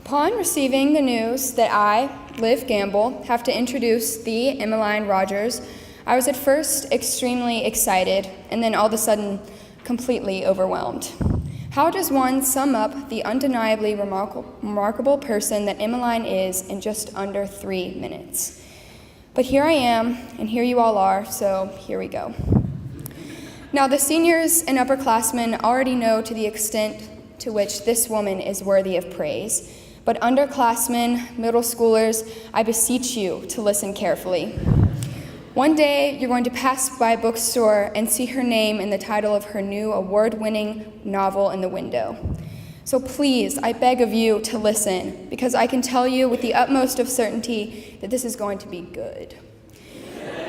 Upon receiving the news that I, Liv Gamble, have to introduce the Emmaline Rogers, I was at first extremely excited and then all of a sudden completely overwhelmed. How does one sum up the undeniably remarkable person that Emmaline is in just under 3 minutes? But here I am, and here you all are, so here we go. Now, the seniors and upperclassmen already know to the extent to which this woman is worthy of praise. But underclassmen, middle schoolers, I beseech you to listen carefully. One day, you're going to pass by a bookstore and see her name in the title of her new award-winning novel in the window. So please, I beg of you to listen, because I can tell you with the utmost of certainty that this is going to be good.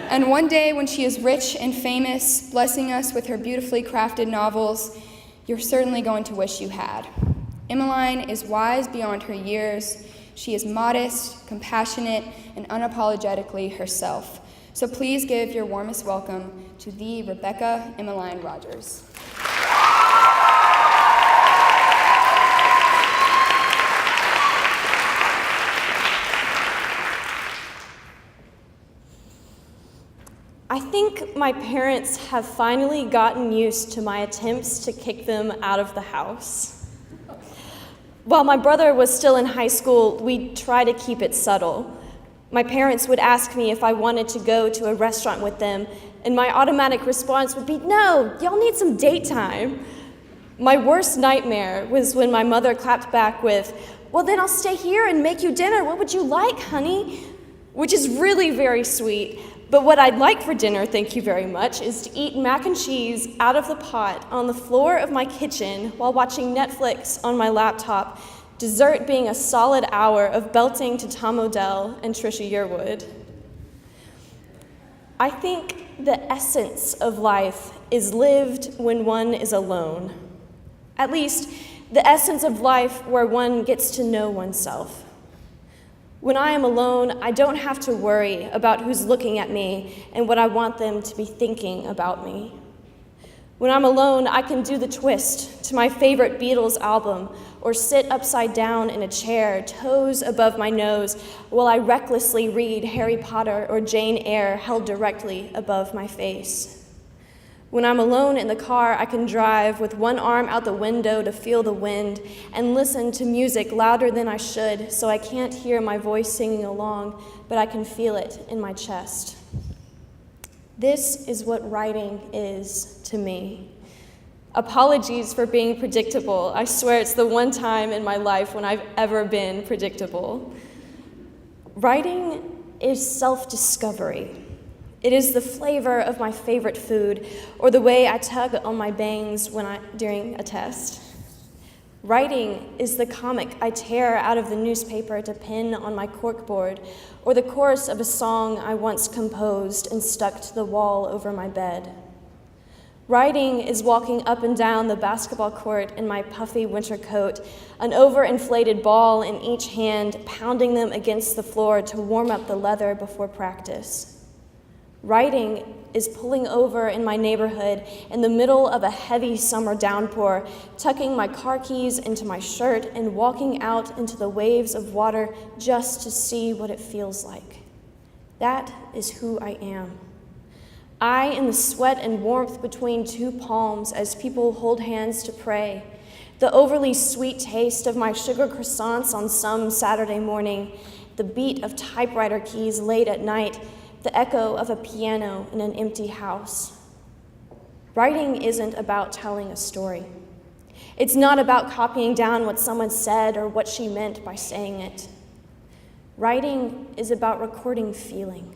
And one day, when she is rich and famous, blessing us with her beautifully crafted novels, you're certainly going to wish you had. Emmaline is wise beyond her years. She is modest, compassionate, and unapologetically herself. So please give your warmest welcome to the Rebecca Emmaline Rogers. I think my parents have finally gotten used to my attempts to kick them out of the house. While my brother was still in high school, we'd try to keep it subtle. My parents would ask me if I wanted to go to a restaurant with them, and my automatic response would be, "No, y'all need some date time." My worst nightmare was when my mother clapped back with, "Well, then I'll stay here and make you dinner. What would you like, honey?" Which is really very sweet, but what I'd like for dinner, thank you very much, is to eat mac and cheese out of the pot on the floor of my kitchen while watching Netflix on my laptop, dessert being a solid hour of belting to Tom Odell and Trisha Yearwood. I think the essence of life is lived when one is alone. At least, the essence of life where one gets to know oneself. When I am alone, I don't have to worry about who's looking at me and what I want them to be thinking about me. When I'm alone, I can do the twist to my favorite Beatles album or sit upside down in a chair, toes above my nose, while I recklessly read Harry Potter or Jane Eyre held directly above my face. When I'm alone in the car, I can drive with one arm out the window to feel the wind and listen to music louder than I should so I can't hear my voice singing along, but I can feel it in my chest. This is what writing is to me. Apologies for being predictable. I swear it's the one time in my life when I've ever been predictable. Writing is self-discovery. It is the flavor of my favorite food, or the way I tug on my bangs during a test. Writing is the comic I tear out of the newspaper to pin on my corkboard, or the chorus of a song I once composed and stuck to the wall over my bed. Writing is walking up and down the basketball court in my puffy winter coat, an overinflated ball in each hand, pounding them against the floor to warm up the leather before practice. Writing is pulling over in my neighborhood in the middle of a heavy summer downpour, tucking my car keys into my shirt and walking out into the waves of water just to see what it feels like. That is who I am. I in the sweat and warmth between two palms as people hold hands to pray, the overly sweet taste of my sugar croissants on some Saturday morning, the beat of typewriter keys late at night, the echo of a piano in an empty house. Writing isn't about telling a story. It's not about copying down what someone said or what she meant by saying it. Writing is about recording feeling.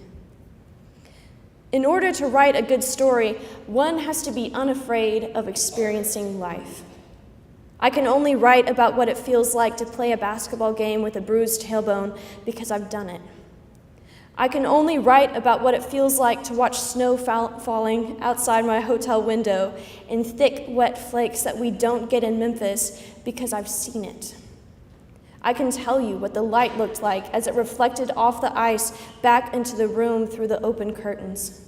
In order to write a good story, one has to be unafraid of experiencing life. I can only write about what it feels like to play a basketball game with a bruised tailbone because I've done it. I can only write about what it feels like to watch snow falling outside my hotel window in thick, wet flakes that we don't get in Memphis because I've seen it. I can tell you what the light looked like as it reflected off the ice back into the room through the open curtains.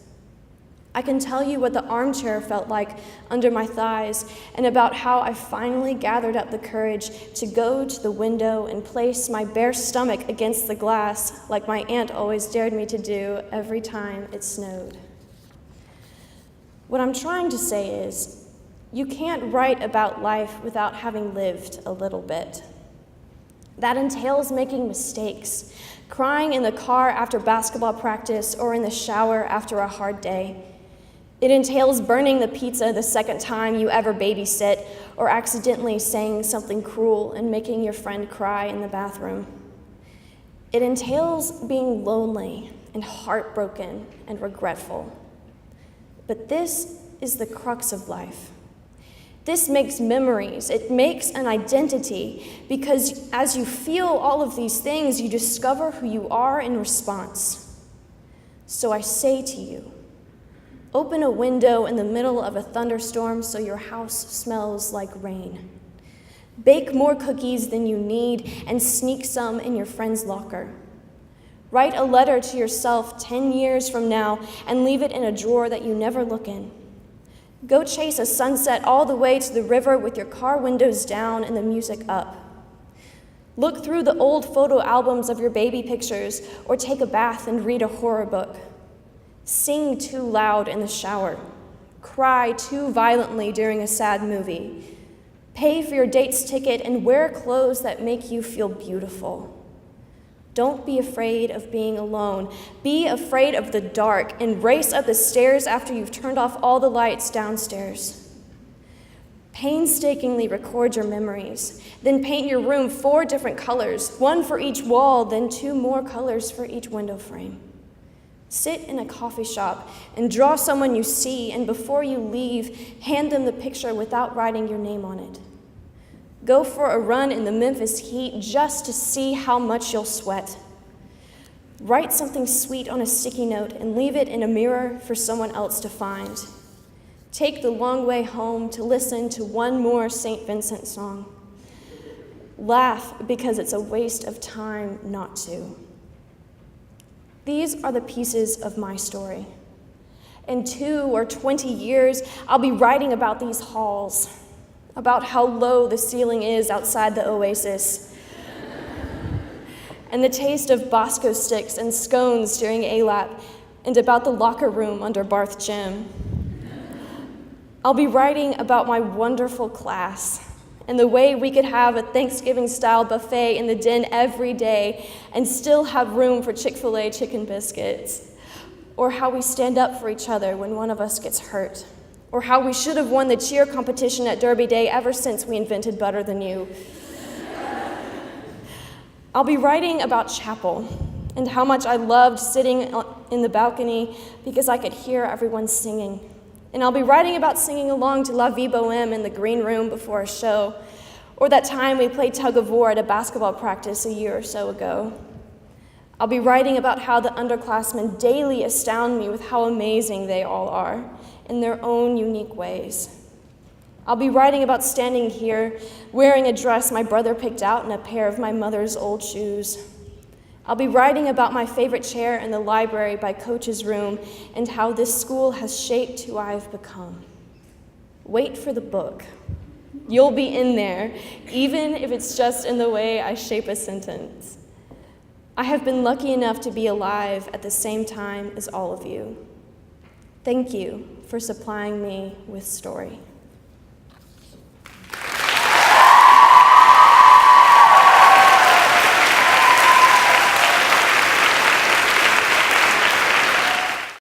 I can tell you what the armchair felt like under my thighs and about how I finally gathered up the courage to go to the window and place my bare stomach against the glass like my aunt always dared me to do every time it snowed. What I'm trying to say is, you can't write about life without having lived a little bit. That entails making mistakes, crying in the car after basketball practice or in the shower after a hard day. It entails burning the pizza the second time you ever babysit or accidentally saying something cruel and making your friend cry in the bathroom. It entails being lonely and heartbroken and regretful. But this is the crux of life. This makes memories. It makes an identity because as you feel all of these things, you discover who you are in response. So I say to you, open a window in the middle of a thunderstorm so your house smells like rain. Bake more cookies than you need and sneak some in your friend's locker. Write a letter to yourself 10 years from now and leave it in a drawer that you never look in. Go chase a sunset all the way to the river with your car windows down and the music up. Look through the old photo albums of your baby pictures or take a bath and read a horror book. Sing too loud in the shower. Cry too violently during a sad movie. Pay for your date's ticket and wear clothes that make you feel beautiful. Don't be afraid of being alone. Be afraid of the dark and race up the stairs after you've turned off all the lights downstairs. Painstakingly record your memories. Then paint your room 4 different colors, 1 for each wall, then 2 more colors for each window frame. Sit in a coffee shop and draw someone you see, and before you leave, hand them the picture without writing your name on it. Go for a run in the Memphis heat just to see how much you'll sweat. Write something sweet on a sticky note and leave it in a mirror for someone else to find. Take the long way home to listen to one more St. Vincent song. Laugh because it's a waste of time not to. These are the pieces of my story. In 2 or 20 years, I'll be writing about these halls, about how low the ceiling is outside the oasis, and the taste of Bosco sticks and scones during ALAP, and about the locker room under Barth Gym. I'll be writing about my wonderful class and the way we could have a Thanksgiving-style buffet in the den every day and still have room for Chick-fil-A chicken biscuits, or how we stand up for each other when one of us gets hurt, or how we should have won the cheer competition at Derby Day ever since we invented Butter Than You. I'll be writing about chapel and how much I loved sitting in the balcony because I could hear everyone singing. And I'll be writing about singing along to La Vie Boheme in the green room before a show, or that time we played tug of war at a basketball practice a year or so ago. I'll be writing about how the underclassmen daily astound me with how amazing they all are in their own unique ways. I'll be writing about standing here, wearing a dress my brother picked out and a pair of my mother's old shoes. I'll be writing about my favorite chair in the library by Coach's room and how this school has shaped who I've become. Wait for the book. You'll be in there, even if it's just in the way I shape a sentence. I have been lucky enough to be alive at the same time as all of you. Thank you for supplying me with story.